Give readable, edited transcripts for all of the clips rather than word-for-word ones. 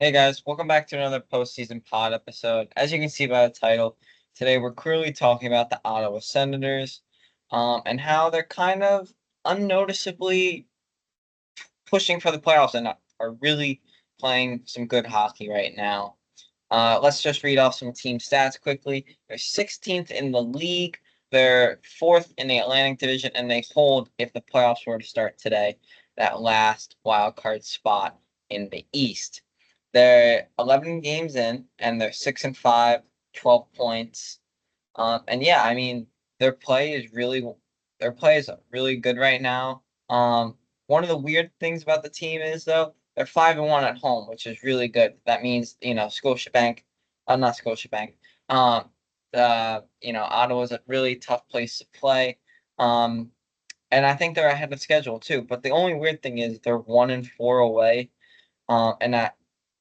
Hey guys, welcome back to another postseason pod episode. As you can see by the title, today we're clearly talking about the Ottawa Senators, and how they're kind of unnoticeably pushing for the playoffs and are really playing some good hockey right now. Let's just read off some team stats quickly. They're 16th in the league. They're fourth in the Atlantic Division, and they hold, if the playoffs were to start today, that last wild card spot in the East. They're 11 games in, and they're 6-5, 12 points. And yeah, I mean, their play is really their play is really good right now. One of the weird things about the team is though they're 5-1 at home, which is really good. That means Scotiabank, not Scotiabank. Um, Ottawa's a really tough place to play. Um, and I think they're ahead of schedule too. But the only weird thing is they're 1-4 away, and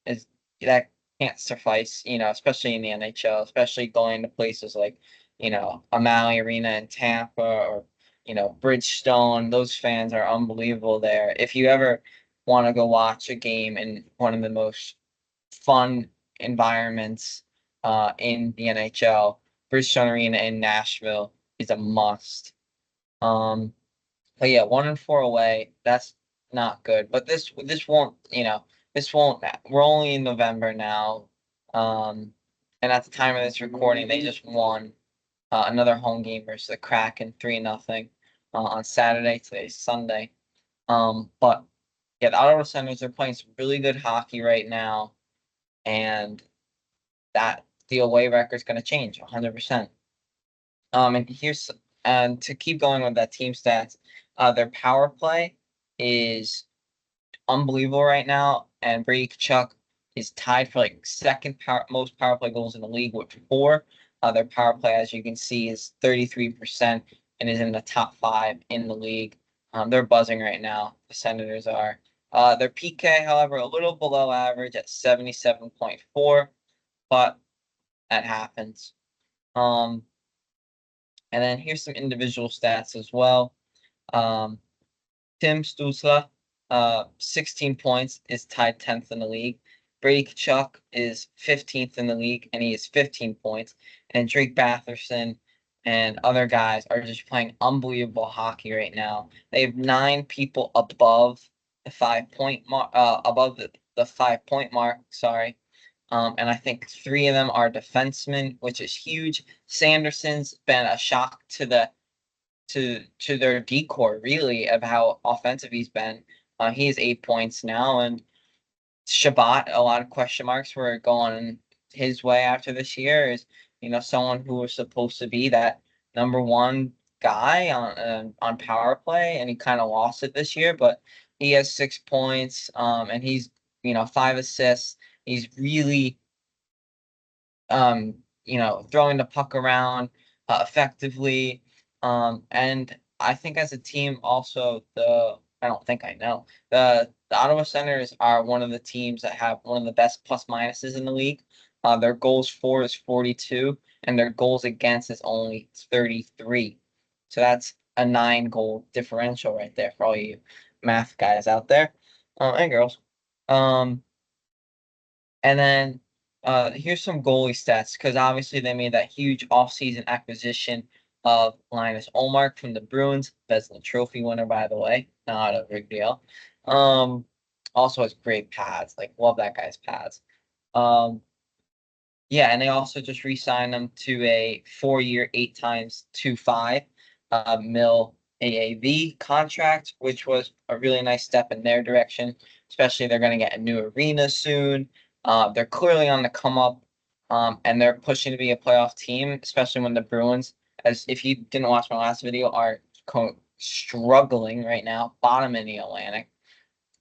is that can't suffice, especially in the NHL, especially going to places like, O'Malley Arena in Tampa or, Bridgestone. Those fans are unbelievable there. If you ever want to go watch a game in one of the most fun environments in the NHL, Bridgestone Arena in Nashville is a must. Um, but yeah, 1-4 away. That's not good. But this won't, this won't. We're only in November now, um, and at the time of this recording, they just won another home game versus the Kraken 3-0 on Saturday. Today's Sunday. But yeah, the Ottawa Senators are playing some really good hockey right now, and that the away record is going to change 100%. And here's and to keep going with that team stats, their power play is unbelievable right now, and Brady Tkachuk is tied for like second most power play goals in the league with four. Their power play, as you can see, is 33% and is in the top five in the league. They're buzzing right now. The Senators are. Their PK, however, a little below average at 77.4, but that happens. Um, and then here's some individual stats as well. Um, Tim Stützle, 16 points, is tied 10th in the league. Brady Tkachuk is 15th in the league, and he is 15 points. And Drake Batherson and other guys are just playing unbelievable hockey right now. They have nine people above the 5 point mark, above the 5 point mark. Sorry. And I think three of them are defensemen, which is huge. Sanderson's been a shock to their decor really of how offensive he's been. He has 8 points now, and Shabbat, a lot of question marks were going his way after this year. Is someone who was supposed to be that number one guy on power play, and he kind of lost it this year. But he has 6 points, and he's 5 assists. He's really throwing the puck around effectively. And I think as a team, also I don't think I know the Ottawa Senators are one of the teams that have one of the best plus minuses in the league. Their goals for is 42, and their goals against is only 33. So that's a 9 goal differential right there for all you math guys out there, and girls. Um, and then here's some goalie stats because obviously they made that huge offseason acquisition of Linus Olmark from the Bruins, Vezina Trophy winner, by the way. Not a big deal. Um, Also has great pads. Like, love that guy's pads. Um, yeah, and they also just re-signed him to a 4 year, 8 times 2.5 mil AAV contract, which was a really nice step in their direction. Especially they're going to get a new arena soon. They're clearly on the come up, and they're pushing to be a playoff team, especially when the Bruins, as if you didn't watch my last video, are struggling right now, bottom in the Atlantic.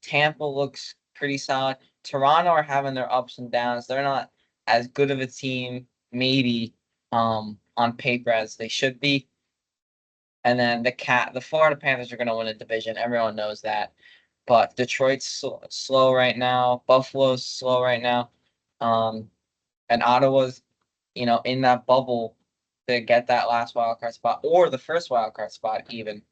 Tampa looks pretty solid. Toronto are having their ups and downs. They're not as good of a team, maybe, on paper as they should be. And then the Florida Panthers are going to win the division. Everyone knows that. But Detroit's slow right now. Buffalo's slow right now. Um, and Ottawa's, in that bubble to get that last wild card spot or the first wild card spot even.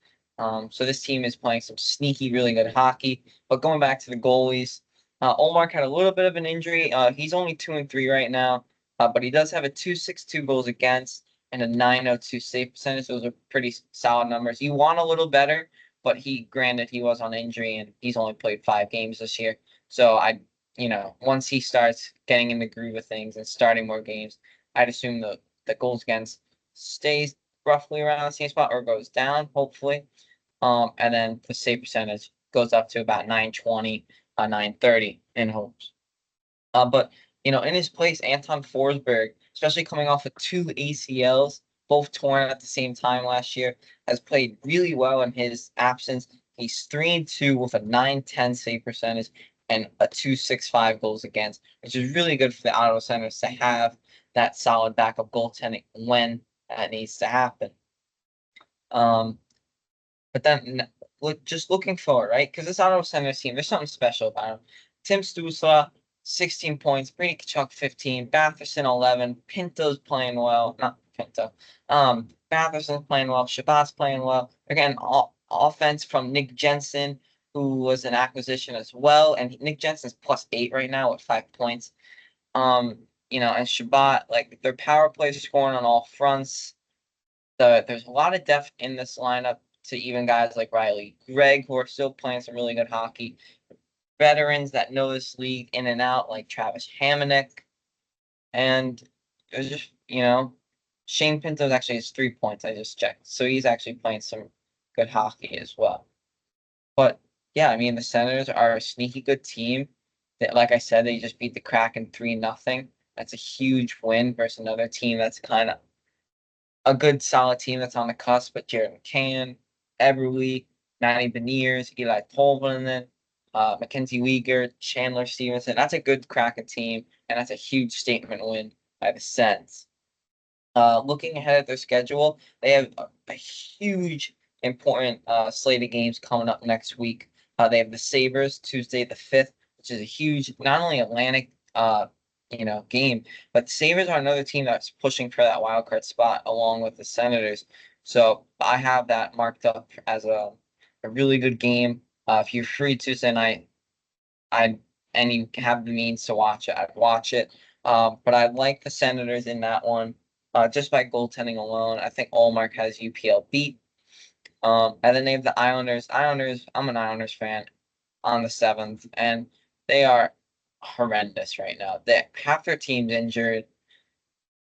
So this team is playing some sneaky, really good hockey. But going back to the goalies, Olmark had a little bit of an injury. He's only 2-3 right now, but he does have a 2.62 goals against and a 9.02 save percentage. Those are pretty solid numbers. You want a little better, but granted, he was on injury and he's only played 5 games this year. So once he starts getting in the groove of things and starting more games, I'd assume the goals against stays roughly around the same spot or goes down, hopefully. And then the save percentage goes up to about 920, 930 in hopes. But in his place, Anton Forsberg, especially coming off of 2 ACLs, both torn at the same time last year, has played really well in his absence. He's 3-2 with a 910 save percentage and a 265 goals against, which is really good for the Ottawa Senators to have that solid backup goaltending when that needs to happen. Um, but then just looking forward, right? Because this Ottawa Senators team, there's something special about them. Tim Stützle, 16 points. Brady Tkachuk, 15. Batherson, 11. Pinto's playing well. Not Pinto. Batherson's playing well. Shabbat's playing well. Again, offense from Nick Jensen, who was an acquisition as well. And Nick Jensen's +8 right now with 5 points. And Shabbat, like their power play is scoring on all fronts. There's a lot of depth in this lineup to even guys like Riley Gregg, who are still playing some really good hockey. Veterans that know this league in and out, like Travis Hamonic. And it was just, Shane Pinto's actually has 3 points. I just checked. So he's actually playing some good hockey as well. But yeah, I mean, the Senators are a sneaky good team. That, like I said, they just beat the Kraken 3-0. That's a huge win versus another team that's kind of a good solid team that's on the cusp, but Jared McCann, Eberle, Matty Beniers, Eli Tolvanen, Mackenzie Weegar, Chandler Stevenson. That's a good Kraken team, and that's a huge statement win by the Sens. Looking ahead at their schedule, they have a huge, important slate of games coming up next week. They have the Sabres Tuesday the 5th, which is a huge, not only Atlantic game. But the Sabres are another team that's pushing for that wild card spot along with the Senators. So I have that marked up as a really good game. If you're free Tuesday night, I and you have the means to watch it, I'd watch it. But I like the Senators in that one, just by goaltending alone. I think Allmark has UPL beat. And then they have the Islanders. I'm an Islanders fan on the 7th, and they are horrendous right now. Half their team's injured.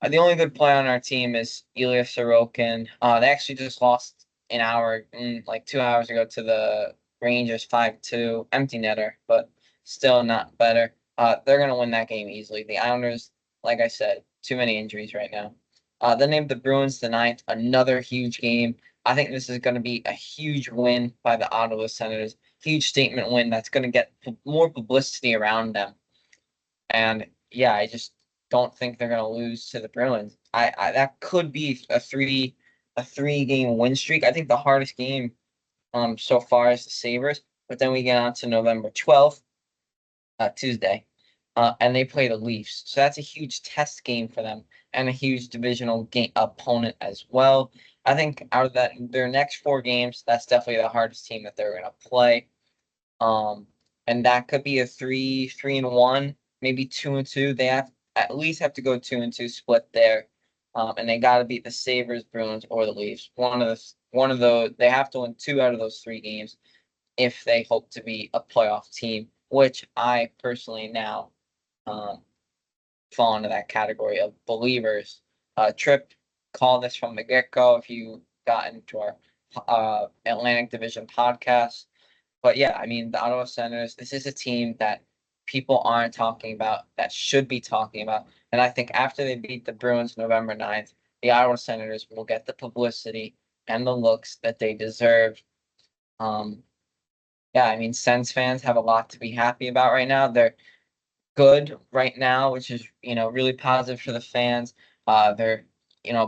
The only good player on our team is Ilya Sorokin. They actually just lost like 2 hours ago to the Rangers 5-2, empty netter, but still not better. They're gonna win that game easily. The Islanders, like I said, too many injuries right now. Then they have the Bruins tonight, another huge game. I think this is going to be a huge win by the Ottawa Senators. Huge statement win that's going to get more publicity around them. And yeah, I just don't think they're going to lose to the Bruins. That could be a 3 game win streak. I think the hardest game so far is the Sabres, but then we get on to November 12th, Tuesday, and they play the Leafs. So that's a huge test game for them and a huge divisional game opponent as well. I think out of their next 4 games, that's definitely the hardest team that they're going to play. And that could be a 3-1, maybe 2-2. They at least have to go 2-2 split there. And they got to beat the Sabres, Bruins, or the Leafs. One of those. They have to win 2 out of those 3 games if they hope to be a playoff team, which I personally now fall into that category of believers. Trip called this from the get-go if you got into our Atlantic Division podcast. But yeah, I mean, the Ottawa Senators, this is a team that people aren't talking about, that should be talking about. And I think after they beat the Bruins November 9th, the Ottawa Senators will get the publicity and the looks that they deserve. Yeah, I mean, Sens fans have a lot to be happy about right now. They're good right now, which is, really positive for the fans. They're,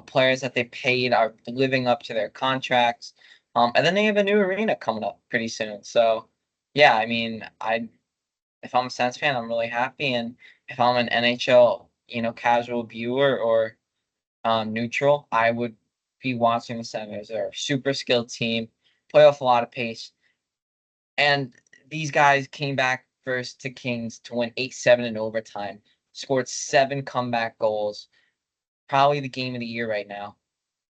players that they paid are living up to their contracts. And then they have a new arena coming up pretty soon. So, yeah, I mean, if I'm a Sens fan, I'm really happy. And if I'm an NHL, casual viewer or neutral, I would be watching the Senators. They're a super skilled team, play off a lot of pace. And these guys came back versus to Kings to win 8-7 in overtime. Scored 7 comeback goals. Probably the game of the year right now.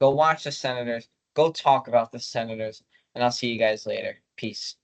Go watch the Senators. Go talk about the Senators. And I'll see you guys later. Peace.